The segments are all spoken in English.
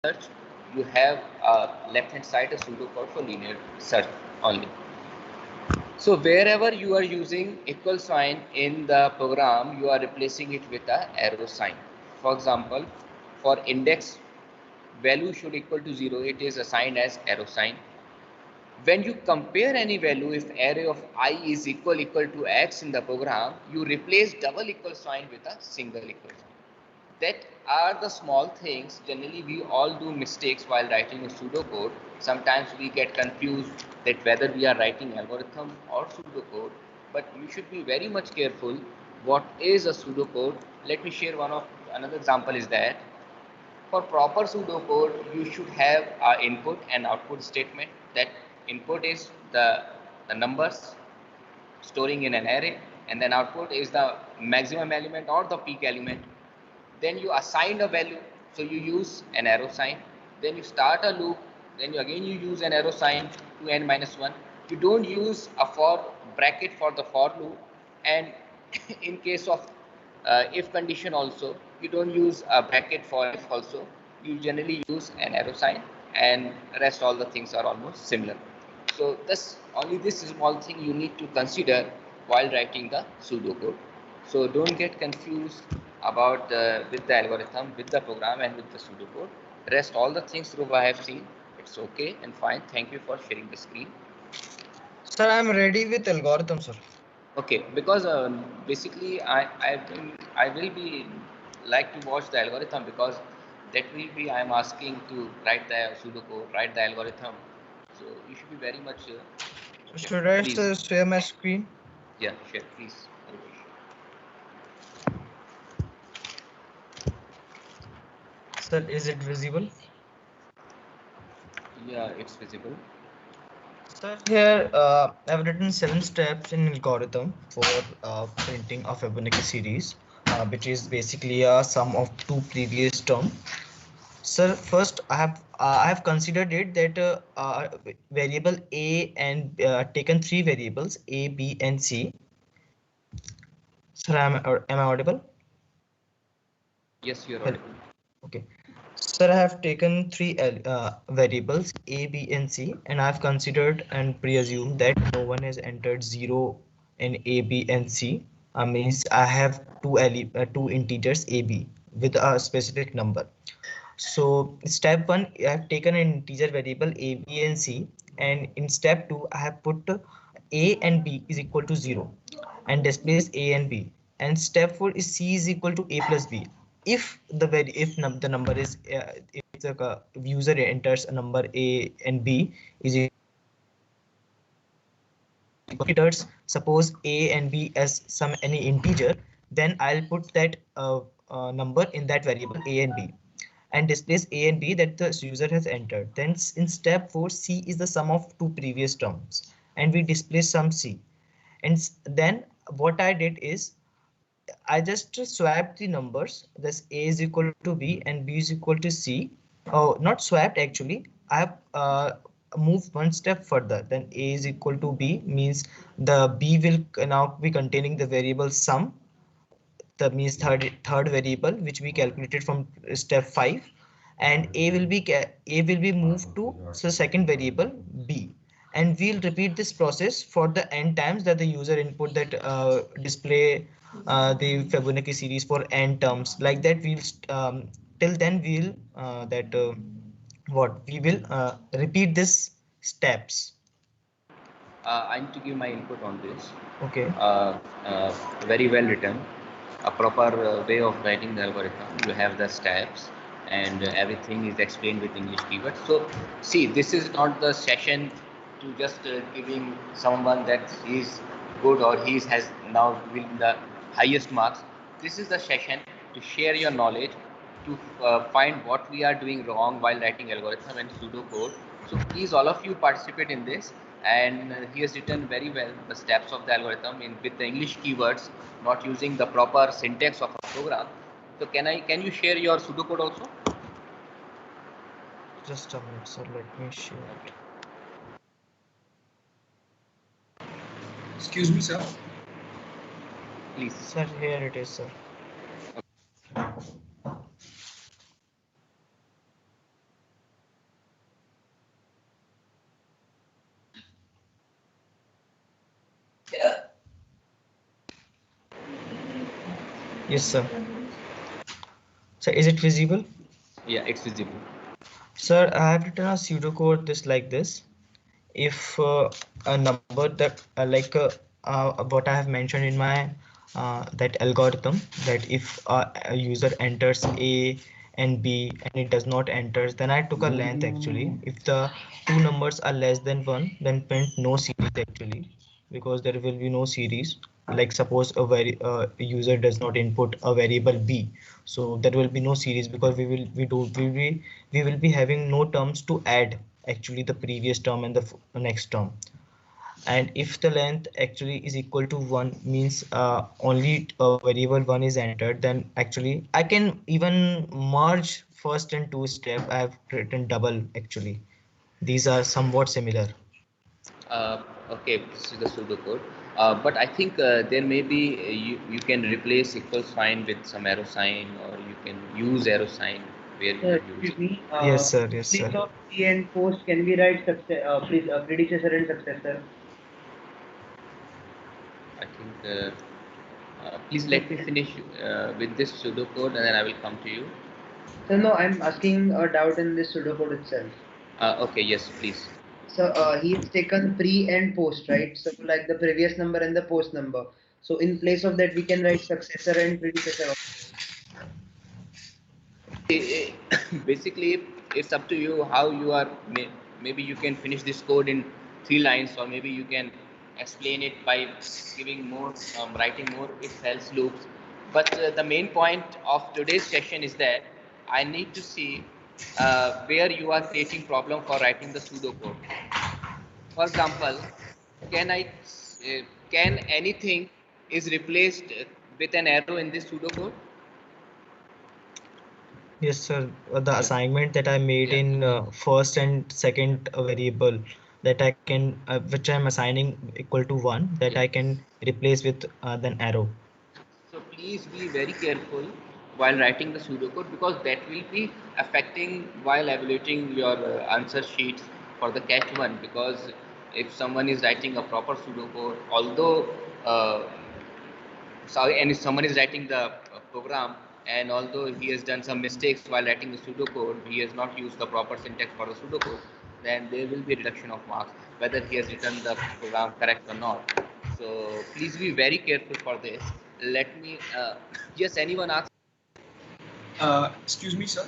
search, you have left hand side a pseudocode for linear search only. So wherever you are using equal sign in the program, you are replacing it with a arrow sign. For example, for index value should equal to 0, it is assigned as arrow sign. When you compare any value, if array of I is equal to x in the program, you replace double equal sign with a single equal sign. That are the small things. Generally we all do mistakes while writing a pseudocode. Sometimes we get confused that whether we are writing algorithm or pseudocode, but you should be very much careful what is a pseudocode. Let me share another example is that for proper pseudocode, you should have an input and output statement. That input is the numbers storing in an array, and then output is the maximum element or the peak element. Then you assign a value, so you use an arrow sign. Then you start a loop, then you use an arrow sign to n minus 1. You don't use a for bracket for the for loop, and in case of if condition also, you don't use a bracket for if also. You generally use an arrow sign, and rest all the things are almost similar. So this small thing you need to consider while writing the pseudocode. So don't get confused about with the algorithm, with the program, and with the pseudocode. Rest all the things through I have seen. It's okay and fine. Thank you for sharing the screen. Sir, I'm ready with algorithm, sir. Okay, because basically I will be like to watch the algorithm, because that will be I am asking to write the pseudocode, write the algorithm. So you should be very much. So should I Please. share my screen? Yeah, sure, please. Sir, is it visible? Yeah, it's visible. Sir, here I've written 7 steps in algorithm for printing a Fibonacci series, which is basically a sum of two previous terms. Sir, first I have considered it that variable a and taken 3 variables a, b, and c. Sir, am I audible? Yes, you're Hello. audible. Okay. Sir, I have taken 3 variables a, b, and c, and I've considered and pre-assumed that no one has entered 0 in a, b, and c. Means I have two integers a, b with a specific number. So step 1, I have taken an integer variable a, b, and c, and in step 2, I have put a and b is equal to 0 and displace a and b. And step 4 is c is equal to a plus b. If the number is if the user enters a number a and b is suppose a and b as some any integer, then I'll put that number in that variable a and b and displays a and b that the user has entered. Then in step 4, c is the sum of two previous terms and we display some c. And then what I did is I just swapped the numbers. This a is equal to b and b is equal to c. Oh, not swapped actually. I have moved one step further. Then a is equal to b means the b will now be containing the variable sum. That means third variable which we calculated from step 5, and a will be moved to the second variable b, and we'll repeat this process for the n times that the user input that display the Fibonacci series for n terms. Like that we'll till then we'll that what we will repeat this steps. I need to give my input on this. Okay. Very well written. A proper way of writing the algorithm. You have the steps, and everything is explained with English keywords. So, see, this is not the session to just giving someone that he is good or he has now win the highest marks. This is the session to share your knowledge, to find what we are doing wrong while writing algorithm and pseudocode. So please, all of you participate in this. And he has written very well the steps of the algorithm with the English keywords, not using the proper syntax of a program. So can you share your pseudocode also? Just a minute, sir. Let me share it. Excuse me, sir. Please. Sir, here it is, sir. Yes, sir. So is it visible? Yeah, it's visible. Sir, I have written a pseudocode this like this. If a number that what I have mentioned in my that algorithm, that if a user enters A and B and it does not enter, then I took a length actually. If the two numbers are less than one, then print no series actually, because there will be no series. Like suppose a user does not input a variable B, so there will be no series, because we will be having no terms to add actually the previous term and the next term. And if the length actually is equal to 1, means only variable 1 is entered, then actually I can even merge first and two step. I have written double actually. These are somewhat similar. Uh, okay, this is the pseudocode. But I think there may be you can replace equal sign with some arrow sign, or you can use arrow sign where you Sir, are excuse using. me. Yes sir, In yes place sir. of pre and post, can we write predecessor and successor? I think. Please So, let me finish with this pseudocode, and then I will come to you. so no, I'm asking a doubt in this pseudocode itself. Okay, yes, please. So he's taken pre and post, right? So like the previous number and the post number. So in place of that, we can write successor and predecessor. Basically, it's up to you how you are. Maybe you can finish this code in 3 lines, or maybe you can explain it by giving more, writing more if else loops. But the main point of today's session is that I need to see where you are creating problem for writing the pseudocode. For example, can I can anything is replaced with an arrow in this pseudocode? Yes sir. The Yeah. assignment that I made Yeah. in first and second variable, that I can which I'm assigning equal to 1, that Yeah. I can replace with then arrow. So please be very careful while writing the pseudocode, because that will be affecting while evaluating your answer sheets for the catch one. Because if someone is writing a proper pseudocode, although sorry, and if someone is writing the program, and although he has done some mistakes while writing the pseudocode, he has not used the proper syntax for the pseudocode, then there will be a reduction of marks whether he has written the program correct or not. So please be very careful for this. Let me yes, anyone ask? Excuse me, sir.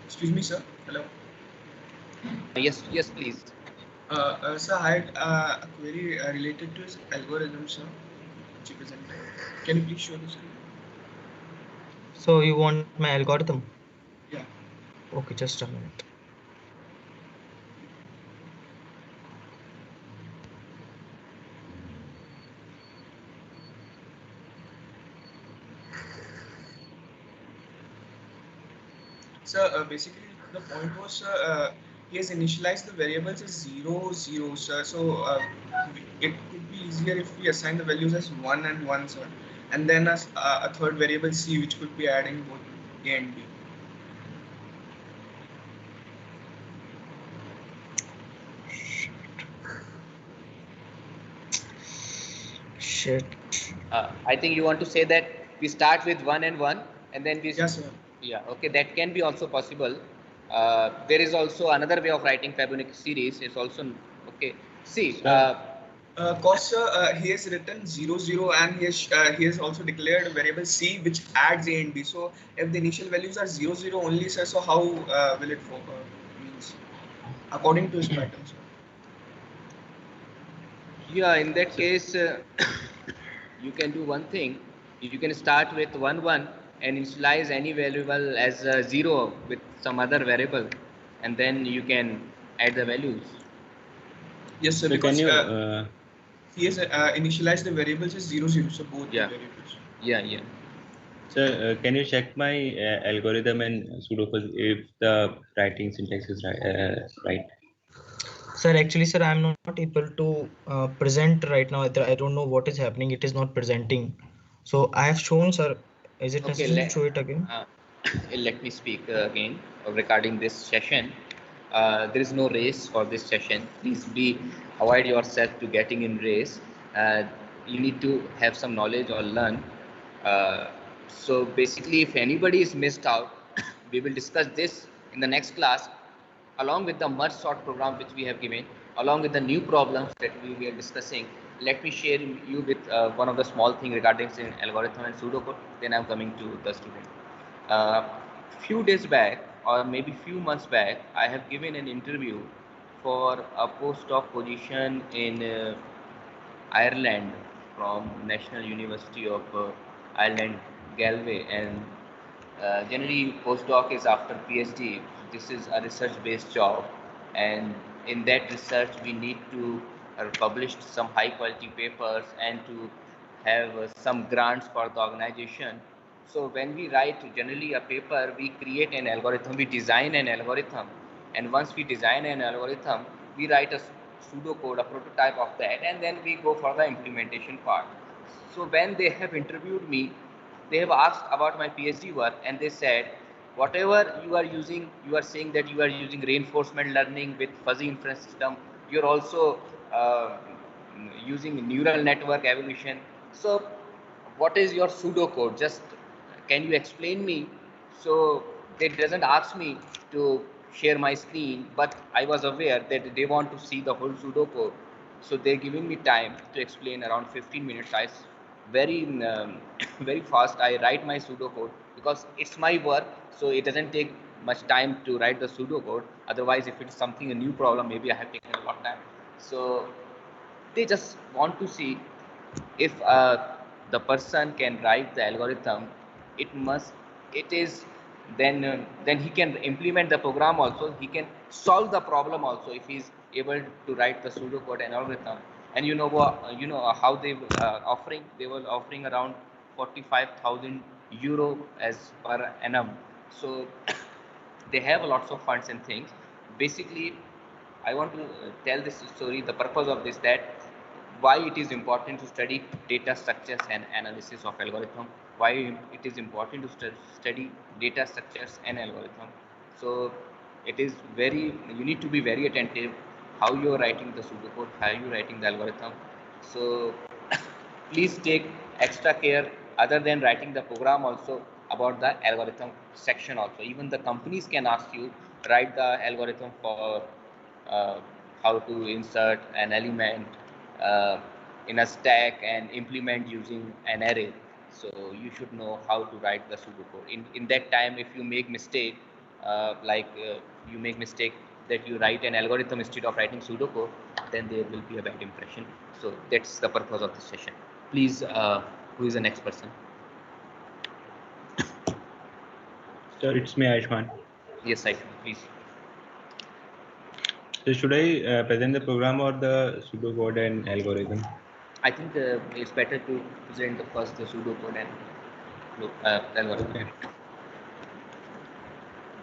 Excuse me, sir. Hello. Yes, yes, please. Sir, I had a query related to his algorithm, sir, which you presented. Can you please show the screen? So you want my algorithm? Yeah. Okay, just a minute. So basically, the point was, he has initialized the variables as 0, 0, sir. So it could be easier if we assign the values as 1 and 1, sir. And then as a third variable C, which could be adding both A and B. Shit. I think you want to say that we start with 1 and 1, and then we Yes, sir. yeah, okay, that can be also possible. There is also another way of writing Fibonacci series. It's also okay. See, Sir, Cause he has written 0, 0, and he has also declared a variable C which adds A and B. So if the initial values are 0, 0 only, sir, so how will it means according to his pattern, sir? yeah, in that case, you can do one thing. You can start with 1 1 and initialize any variable as 0 with some other variable, and then you can add the values. Yes, sir, so can because you, he has initialized the variables as 0, 0, so both Yeah. the variables. Yeah. can you check my algorithm and pseudocode if the writing syntax is right? Sir, actually, sir, I'm not able to present right now. I don't know what is happening. It is not presenting. So I have shown, sir. Is it Okay, necessary to show it again? uh, let me speak again regarding this session. There is no race for this session. Please avoid yourself to getting in race. Uh, you need to have some knowledge or learn. So basically, if anybody is missed out, we will discuss this in the next class, along with the merge sort program which we have given, along with the new problems that we are discussing. Let me share you with one of the small thing regarding say, algorithm and pseudocode. Then I'm coming to the student. Few days back, or maybe few months back, I have given an interview for a postdoc position in Ireland from National University of Ireland, Galway, and generally postdoc is after PhD. This is a research-based job, and in that research we need to publish some high-quality papers and to have some grants for the organization. So when we write generally a paper, we create an algorithm, we design an algorithm, and once we design an algorithm, we write a pseudocode, a prototype of that, and then we go for the implementation part. So when they have interviewed me, they have asked about my PhD work, and they said, whatever you are using, you are saying that you are using reinforcement learning with fuzzy inference system. You're also using neural network evolution. So what is your pseudocode? Just can you explain me? So they doesn't ask me to share my screen, but I was aware that they want to see the whole pseudocode. So they're giving me time to explain around 15 minutes. I very very fast I write my pseudocode because it's my work, so it doesn't take much time to write the pseudocode. Otherwise, if it's something a new problem, maybe I have taken a lot of time. So they just want to see if the person can write the algorithm. It is then he can implement the program also, he can solve the problem also if he's able to write the pseudocode and algorithm. And you know what, how they were offering around 45,000 euro as per annum. So they have lots of funds and things. Basically, I want to tell this story. The purpose of this, that why it is important to study data structures and analysis of algorithm. Why it is important to study data structures and algorithm. So it is very, you need to be very attentive how you are writing the pseudocode, how you are writing the algorithm. So please take extra care other than writing the program also about the algorithm section also. Even the companies can ask you write the algorithm for uh, how to insert an element uh, in a stack and implement using an array. So you should know how to write the pseudocode. In that time, if you make mistake, you make mistake that you write an algorithm instead of writing pseudocode, then there will be a bad impression. So that's the purpose of this session. Please, who is the next person? So it's me, Ayushman. Yes, I please. So should I present the program or the pseudocode and algorithm? I think it's better to present the first the pseudocode and algorithm.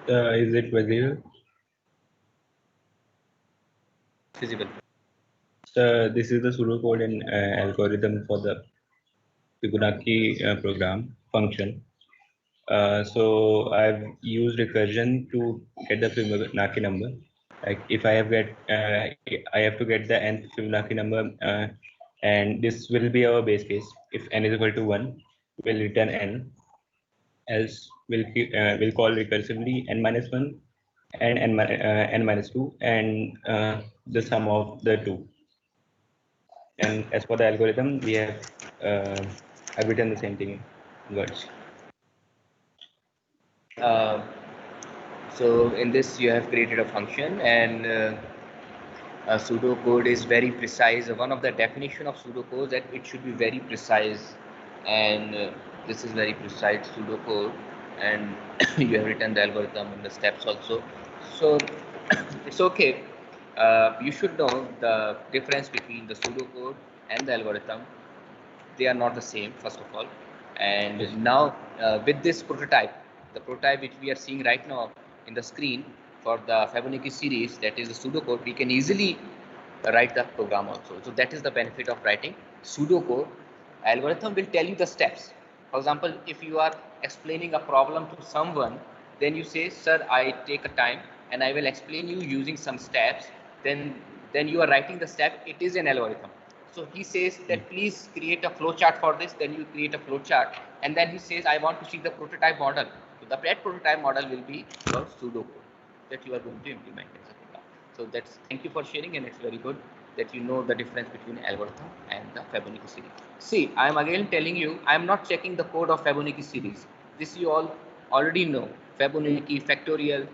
Okay. Is it visible? Visible. So this is the pseudocode and algorithm for the Fibonacci program function. So I've used recursion to get the Fibonacci number. Like if I have to get the nth Fibonacci number, and this will be our base case. If n is equal to 1, we'll return n. Else we'll call recursively n minus 1 and n minus 2 and the sum of the two. And as for the algorithm, we have I've written the same thing in words. So in this you have created a function, and pseudocode is very precise. One of the definition of pseudocode is that it should be very precise, and this is very precise pseudocode, and you have written the algorithm and the steps also. So it's okay. You should know the difference between the pseudocode and the algorithm. They are not the same, first of all. And Yes. now with this prototype, the prototype which we are seeing right now in the screen for the Fibonacci series, that is the pseudocode, we can easily write the program also. So that is the benefit of writing pseudocode. Algorithm will tell you the steps. For example, if you are explaining a problem to someone, then you say, sir, I take a time and I will explain you using some steps. Then you are writing the step. It is an algorithm. So he says that please create a flowchart for this. Then you create a flowchart, and then he says I want to see the prototype model. So the prototype model will be your pseudocode that you are going to implement as a program. So that's, thank you for sharing, and it's very good that you know the difference between algorithm and the Fibonacci series. See, I am again telling you, I am not checking the code of Fibonacci series. This you all already know. Fibonacci, factorial.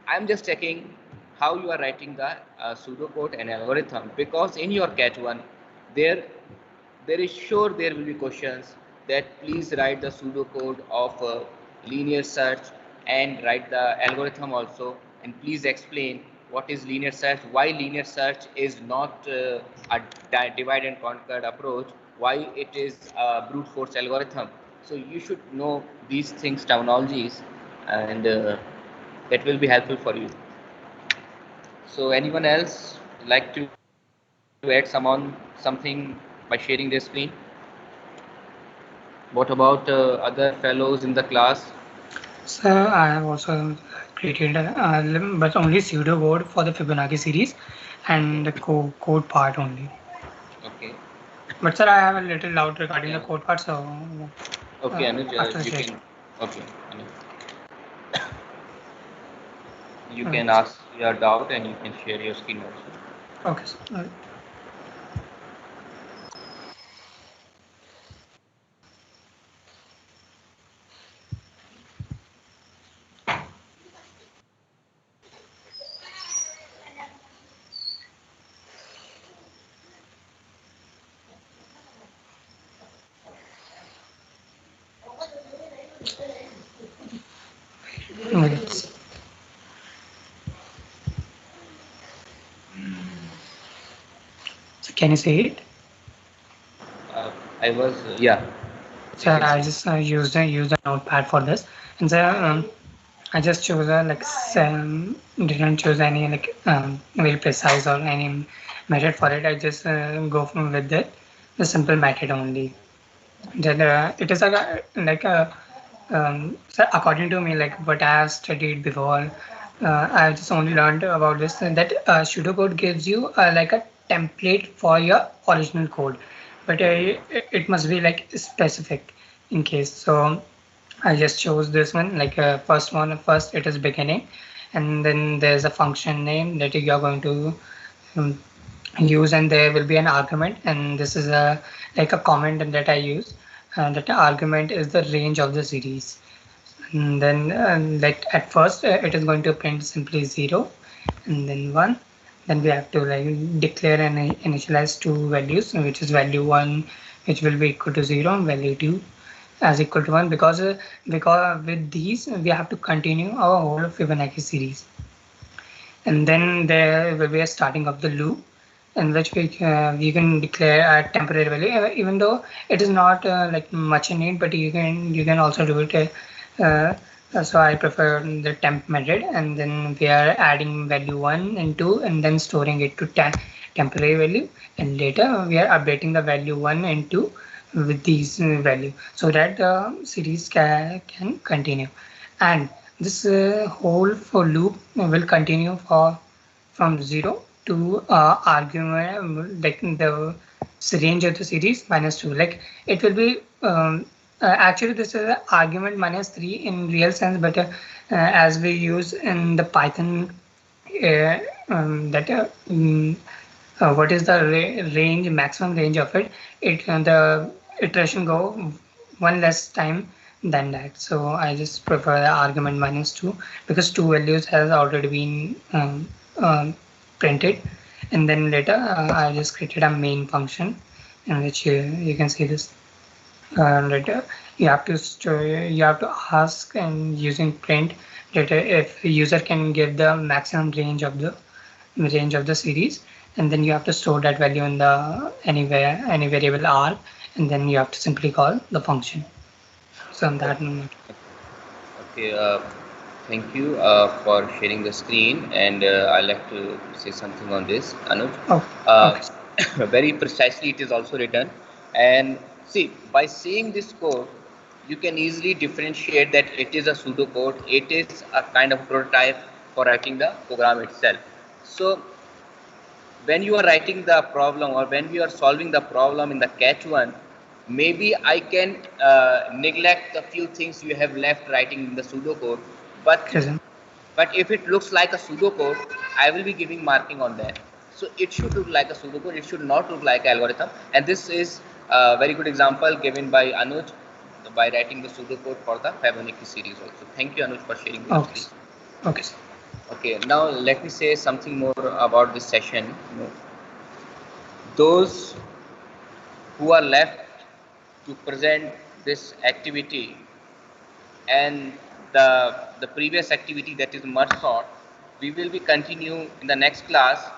I am just checking how you are writing the pseudocode and algorithm, because in your catch one, there is sure there will be questions that please write the pseudocode of linear search and write the algorithm also, and please explain what is linear search, why linear search is not a divide and conquer approach, why it is a brute force algorithm. So you should know these things, terminologies, and that will be helpful for you. So anyone else like to add something by sharing their screen? What about other fellows in the class? So I have also created, but only pseudocode for the Fibonacci series and the code part only. Okay. But sir, I have a little doubt regarding Yeah. the code part, so Okay, Anuj, after you session. can. Okay, Anuj, you can ask your doubt and you can share your screen also. Okay, sir. Wait. So can you see it? I was yeah. I So can I see. just use a notepad for this, and so I just chose a didn't choose any very precise or any method for it. I just go with the simple method only. Then it is so according to me, like what I have studied before, I just only learned about this, that pseudocode gives you like a template for your original code, but it must be like specific in case. So I just chose this one, like first it is beginning, and then there's a function name that you are going to um, use, and there will be an argument, and this is a like a comment that I use, and that argument is the range of the series. And then like at first it is going to print simply 0 and then 1. Then we have to like declare and initialize two values, which is value 1 which will be equal to 0 and value 2 as equal to 1, because with these we have to continue our whole Fibonacci series. And then there will be a starting of the loop in which we can declare a temporary value, even though it is not like much in need, but you can also do it. So I prefer the temp method, and then we are adding value 1 and 2 and then storing it to temporary value, and later we are updating the value 1 and 2 with these value, so that the series can continue. And this whole for loop will continue for from 0 to argument, like the range of the series minus 2. Like it will be actually this is an argument minus 3 in real sense, but as we use in the Python, that what is the range, maximum range of it, the iteration go one less time than that. So I just prefer the argument minus 2, because two values has already been printed. And then later I just created a main function in which you can see this. Later you have to ask, and using print later, if user can give the maximum range of the series, and then you have to store that value in the any variable r, and then you have to simply call the function. So on that note. Okay. Thank you for sharing the screen, and I'd like to say something on this, Anuj. Okay. Very precisely, it is also written. And see, by seeing this code, you can easily differentiate that it is a pseudocode. It is a kind of prototype for writing the program itself. So when you are writing the problem or when we are solving the problem in the catch one, maybe I can neglect the few things you have left writing in the pseudocode, but Yes, sir. but if it looks like a pseudocode, I will be giving marking on that. So it should look like a pseudocode, it should not look like an algorithm. And this is a very good example given by Anuj by writing the pseudocode for the Fibonacci series also. Thank you, Anuj, for sharing the Okay, screen. sir. Okay, sir. Okay, now let me say something more about this session. Those who are left to present this activity and the previous activity, that is merge sort, we will be continue in the next class.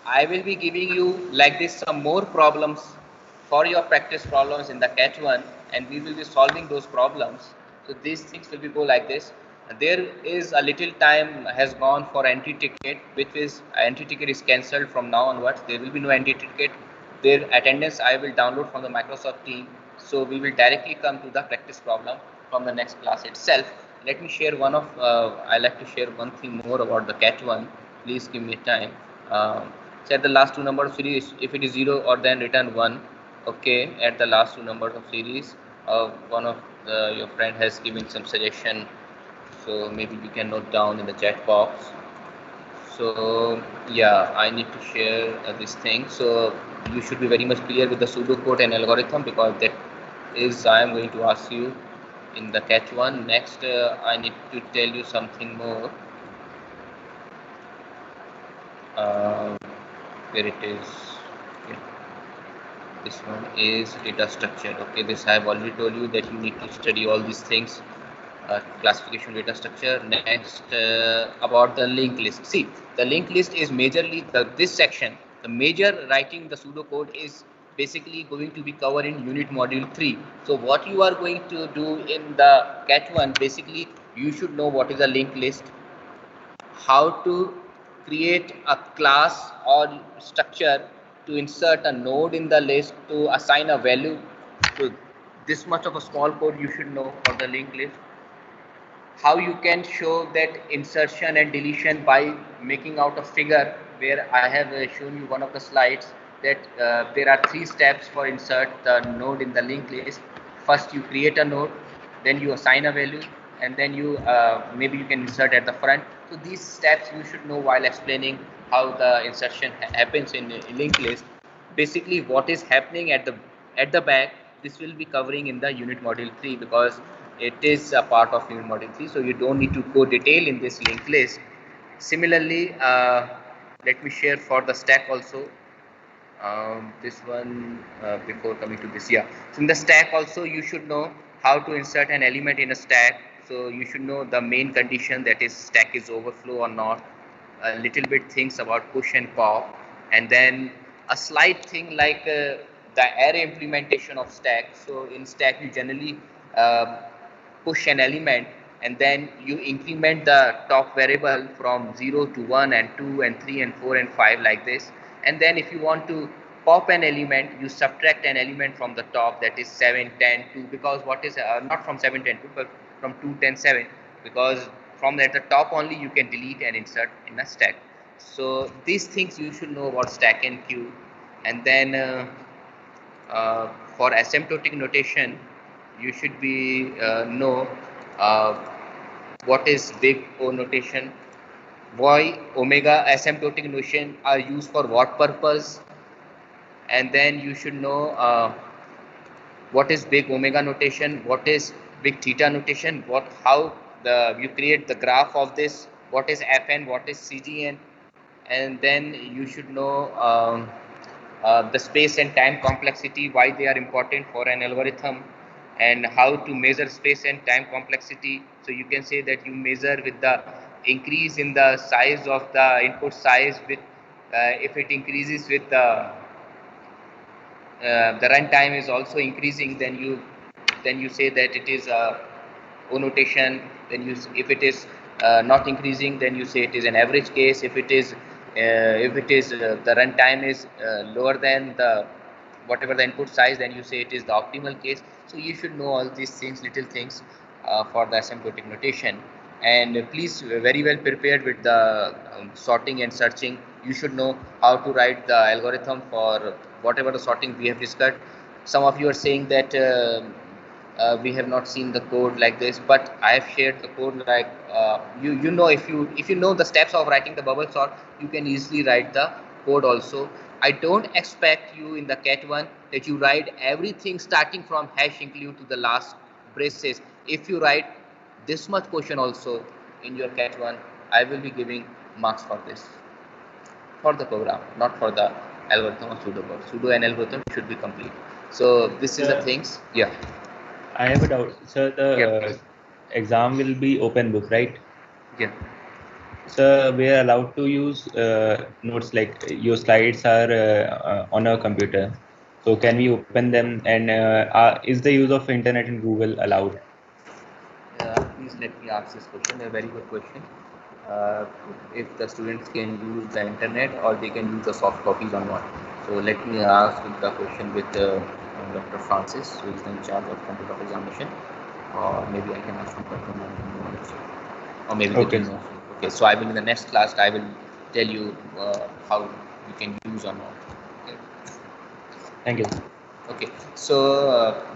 I will be giving you like this some more problems for your practice problems in the catch one, and we will be solving those problems. So these things will be go like this. There is a little time has gone for entry ticket, which is entry ticket is cancelled from now onwards. There will be no entry ticket. Their attendance I will download from the Microsoft team. So we will directly come to the practice problem from the next class itself. Let me share one of, I like to share one thing more about the catch one. Please give me time. Set the last two numbers of series. If it is 0 or then return 1. Okay, at the last two numbers of series. One of your friend has given some suggestion. So maybe we can note down in the chat box. So yeah, I need to share this thing. So you should be very much clear with the pseudocode and algorithm, because that is I am going to ask you in the catch one. Next, I need to tell you something more. Uh, where it is? Okay. This one is data structure. Okay, this I have already told you that you need to study all these things. Classification, data structure. Next, about the linked list. See, the linked list is majorly this section. The major writing the pseudocode is basically going to be covered in unit module 3. So what you are going to do in the catch one, basically you should know what is a linked list, how to create a class or structure to insert a node in the list, to assign a value. So this much of a small code you should know for the linked list. How you can show that insertion and deletion by making out a figure, where I have shown you one of the slides that there are 3 steps for insert the node in the linked list. First you create a node, then you assign a value, and then you maybe you can insert at the front. So these steps you should know while explaining how the insertion happens in a linked list. Basically what is happening at the back, this will be covering in the unit module 3, because it is a part of unit module 3, so you don't need to go detail in this linked list. Similarly, let me share for the stack also. This one, before coming to this, yeah, so in the stack also you should know how to insert an element in a stack. So you should know the main condition, that is stack is overflow or not, a little bit things about push and pop, and then a slight thing like the array implementation of stack. So in stack you generally push an element, and then you increment the top variable from 0 to 1 and 2 and 3 and 4 and 5 like this. And then if you want to pop an element, you subtract an element from the top, that is 7 10 2, because what is not from 7 10 2 but from 2 10 7, because from at the top only you can delete and insert in a stack. So these things you should know about stack and queue. And then for asymptotic notation, you should be know uh, what is big O notation, why omega asymptotic notation are used for what purpose, and then you should know what is big omega notation, what is big theta notation, how you create the graph of this, what is fn, what is cgn, and then you should know the space and time complexity, why they are important for an algorithm, and how to measure space and time complexity. So you can say that you measure with the increase in the size of the input size, with if it increases with the runtime is also increasing, then you say that it is a O notation. Then if it is not increasing, then you say it is an average case. If it is the runtime is lower than the whatever the input size, then you say it is the optimal case. So you should know all these things, little things for the asymptotic notation. And please very well prepared with the sorting and searching you should know how to write the algorithm for whatever the sorting we have discussed. Some of you are saying that we have not seen the code like this, but I have shared the code like you know, if you know the steps of writing the bubble sort, you can easily write the code also. I don't expect you in the cat 1 that you write everything starting from hash include to the last braces. If you write this much question also in your cat 1, I will be giving marks for this, for the program, not for the algorithm or pseudo code. Pseudo and algorithm should be complete. So this is the things. Yeah. I have a doubt. So the Yeah. exam will be open book, right? Yeah. So we are allowed to use notes, like your slides are on a computer. So can we open them? And is the use of internet and Google allowed? Please let me ask this question. A very good question. Uh, if the students can use the internet or they can use the soft copies or not. So let me ask the question with Dr. Francis, who is in charge of computer examination, or maybe I can ask from Dr. Mohan also, or maybe the Okay. team also. Okay, so I will in the next class I will tell you how you can use or not. Okay. Thank you. Okay, so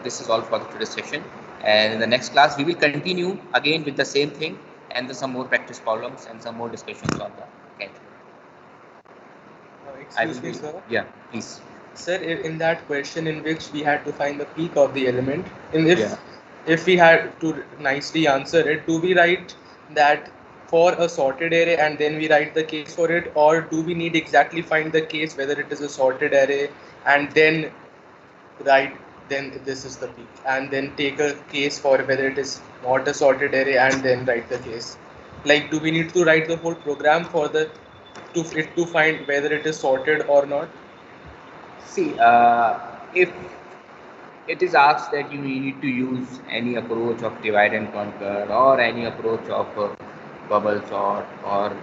this is all for the today's session, and in the next class we will continue again with the same thing and some more practice problems and some more discussions on the CAT. Excuse me, sir. Yeah, please. Sir, in that question in which we had to find the peak of the element, Yeah. if we had to nicely answer it, do we write that for a sorted array and then we write the case for it, or do we need exactly find the case whether it is a sorted array and then write then this is the peak, and then take a case for whether it is not a sorted array and then write the case? Like, do we need to write the whole program for the to find whether it is sorted or not? See, if it is asked that you need to use any approach of divide and conquer or any approach of bubble sort or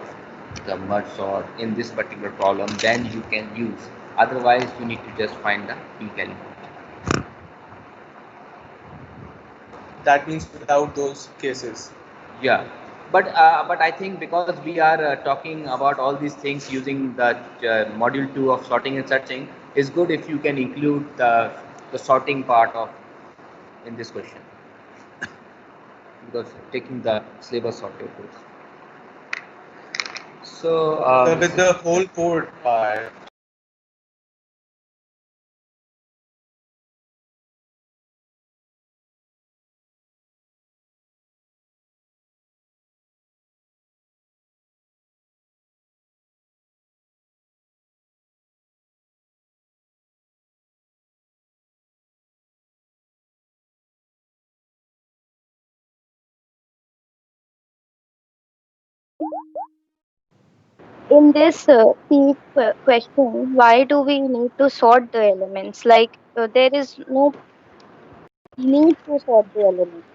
the merge sort in this particular problem, then you can use. Otherwise, you need to just find the peak element. That means without those cases. Yeah, but I think because we are talking about all these things using the module 2 of sorting and searching, is good if you can include the sorting part of in this question, because taking the syllabus sorted course. So With the whole code part. In this question, why do we need to sort the elements? Like, there is no need to sort the elements.